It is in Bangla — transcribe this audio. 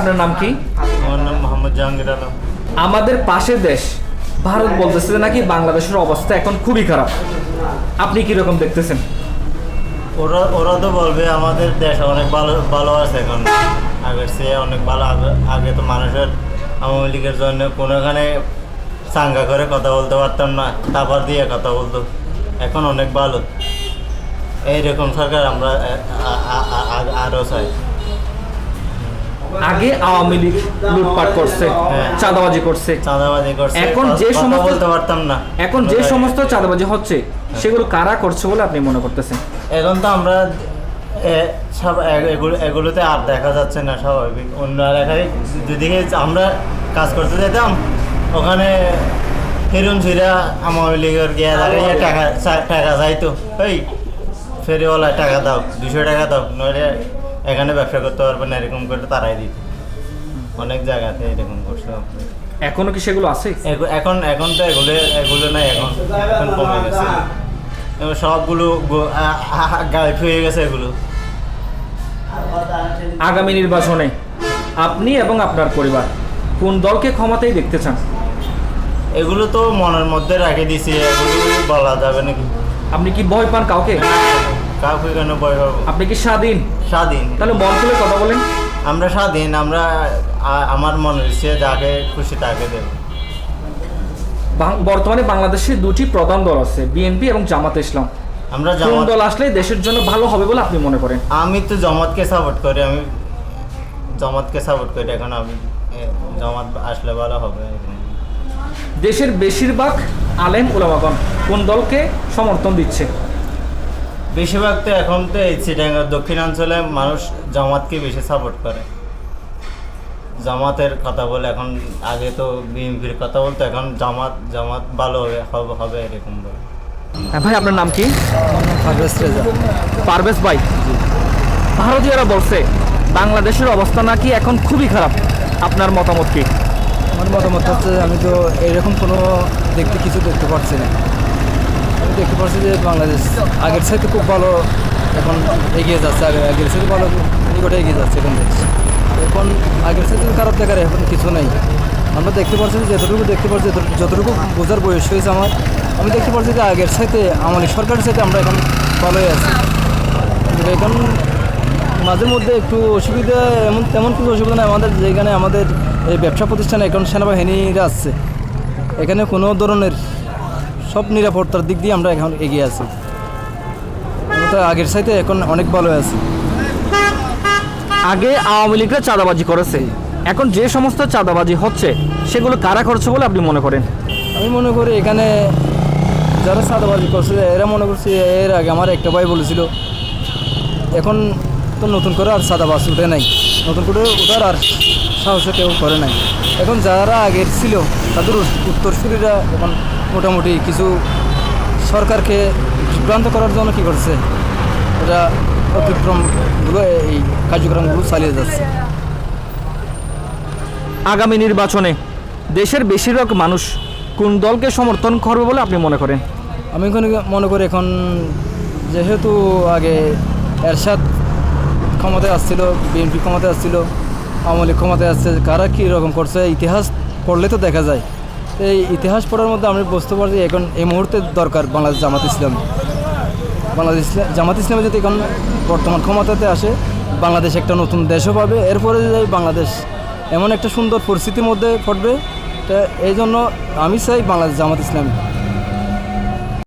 আপনার নাম কি? আমার নাম মোহাম্মদ জাহাঙ্গীর আলম। আমাদের পাশের দেশ ভারত বলতেছে যে নাকি বাংলাদেশের অবস্থা এখন খুবই খারাপ, আপনি কি রকম দেখতেছেন? ওরা তো বলবে আমাদের দেশ অনেক ভালো ভালো আছে এখন, আগের চেয়ে অনেক ভালো। আগে তো মানুষের আওয়ামী লীগের জন্য কোনোখানে চাঙ্গা করে কথা বলতে পারতাম না, তারপর দিয়ে কথা বলতো। এখন অনেক ভালো। এইরকম সরকার আমরা আরও চাই। আগে আওয়ামী লীগ লুটপাট করছে, চাঁদাবাজি করছে, এখন যে সমস্ত বলতে পারতাম না, এখন যে সমস্ত চাঁদাবাজি হচ্ছে সেগুলো কারা করছে বলে আপনি মনে করতেছেন? এখন তো আমরা সব এগুলোতে আর দেখা যাচ্ছে না, স্বাভাবিক। অন্য এলাকায় যদি আমরা কাজ করতে যেতাম, ওখানে হিরুন ছিরা আওয়ামী লীগের গিয়ে দাঁড়িয়ে টাকা চাইতো, এই ফেরিওয়ালা টাকা দাও, 200 টাকা দাও, নইলে এখানে ব্যবসা করতে পারবে না, এরকম করে তারাই দিত। অনেক জায়গাতে এরকম করছে। এখনো কি সেগুলো আছে? এখন তো এগুলো নাই, এখন কমে গেছে। সবগুলো গায়েব হয়ে গেছে এগুলো। আগামী নির্বাচনে আপনি এবং আপনার পরিবার কোন দলকে ক্ষমতায় দেখতে চান? এগুলো তো মনের মধ্যে রেখে দিছি, এগুলো বলা যাবে নাকি? আপনি কি ভয় পান কাউকে? কাউকে কেন ভয় পাবো? আপনি কি স্বাধীন? স্বাধীন। তাহলে মন খুলে কথা বলেন। আমরা স্বাধীন, আমরা আমার মনে হচ্ছে যাকে খুশি তাকে দেব। বর্তমানে বাংলাদেশে দুটি প্রধান দল আছে, বিএনপি এবং জামাতে ইসলাম। আমরা কোন দল আসলে দেশের জন্য ভালো হবে বলে আপনি মনে করেন? আমি তো জামাতকে সাপোর্ট করি, এখন আমি জামাত আসলে ভালো হবে। দেশের বেশিরভাগ আলেম ওলামাগণ কোন দলকে সমর্থন দিচ্ছে? বেশিরভাগ তো এখন তো এই চিটাগাং দক্ষিণাঞ্চলে মানুষ জামাতকে বেশি সাপোর্ট করে, জামাতের কথা বলে। এখন আগে তো বিএনপির কথা বলতো, এখন জামাত ভালো হবে এরকম বলে। ভাই আপনার নাম কি? পারভেজ রেজা। পারভেজ ভাই, ভারতীয়রা বলছে বাংলাদেশের অবস্থা নাকি এখন খুবই খারাপ, আপনার মতামত কি? আমার মতামত হচ্ছে, আমি তো এইরকম কোনো কিছু দেখতে পাচ্ছি না। আমি দেখতে পাচ্ছি যে বাংলাদেশ আগের সাথে খুব ভালো এখন এগিয়ে যাচ্ছে, আগের সাথে ভালো নিকটে এগিয়ে যাচ্ছে এখন দেশ। এখন আগের সাথে খারাপ দেখার এখন কিছু নেই। আমরা দেখতে পাচ্ছি যে যতটুকু বোঝার বয়স হয়েছে আমার, আমি দেখতে পাচ্ছি যে আগের সাথে আমাদের সরকারের সাথে আমরা এখন ভালোই আছি। এখন মাঝে মধ্যে একটু অসুবিধা, তেমন কিছু অসুবিধা নেই আমাদের। যেখানে আমাদের এই ব্যবসা প্রতিষ্ঠানে এখন সেনাবাহিনীরা আসছে, এখানে কোনো ধরনের সব নিরাপত্তার দিক দিয়ে আমরা এখন এগিয়ে আছি। আমরা তো আগের সাথে এখন অনেক ভালো আছি। আগে আওয়ামী লীগরা চাঁদাবাজি করেছে, এখন যে সমস্ত চাঁদাবাজি হচ্ছে সেগুলো কারা করছে বলে আপনি মনে করেন? আমি মনে করি এখানে যারা চাঁদাবাজি করছে এরা মনে করছে, এর আগে আমার একটা ভাই বলেছিল, এখন তো নতুন করে আর চাঁদাবাজ উঠে নাই, নতুন করে ওঠার আর সাহসে কেউ করে নাই। এখন যারা আগের ছিল তাদের উত্তরসূরিরা এখন মোটামুটি কিছু সরকারকে বিভ্রান্ত করার জন্য কী করছে, এটা অতিক্রমগুলো এই কার্যক্রমগুলো চালিয়ে যাচ্ছে। আগামী নির্বাচনে দেশের বেশিরভাগ মানুষ কোন দলকে সমর্থন করবে বলে আপনি মনে করেন? আমি মনে করি এখন যেহেতু আগে এরশাদ ক্ষমতায় আসছিল, বিএনপি ক্ষমতায় আসছিল, আওয়ামী লীগ ক্ষমতায় আসছে, কারা কী রকম করছে ইতিহাস পড়লে তো দেখা যায়। এই ইতিহাস পড়ার মধ্যে আমি বুঝতে পারছি এখন এই মুহূর্তে দরকার বাংলাদেশ জামাত ইসলাম। জামাত ইসলামে যদি এখন বর্তমান ক্ষমতাতে আসে, বাংলাদেশ একটা নতুন দেশও পাবে। এরপরে যে বাংলাদেশ এমন একটা সুন্দর পরিস্থিতির মধ্যে পড়বে, তা এই জন্য আমি চাই বাংলাদেশ জামাত ইসলাম।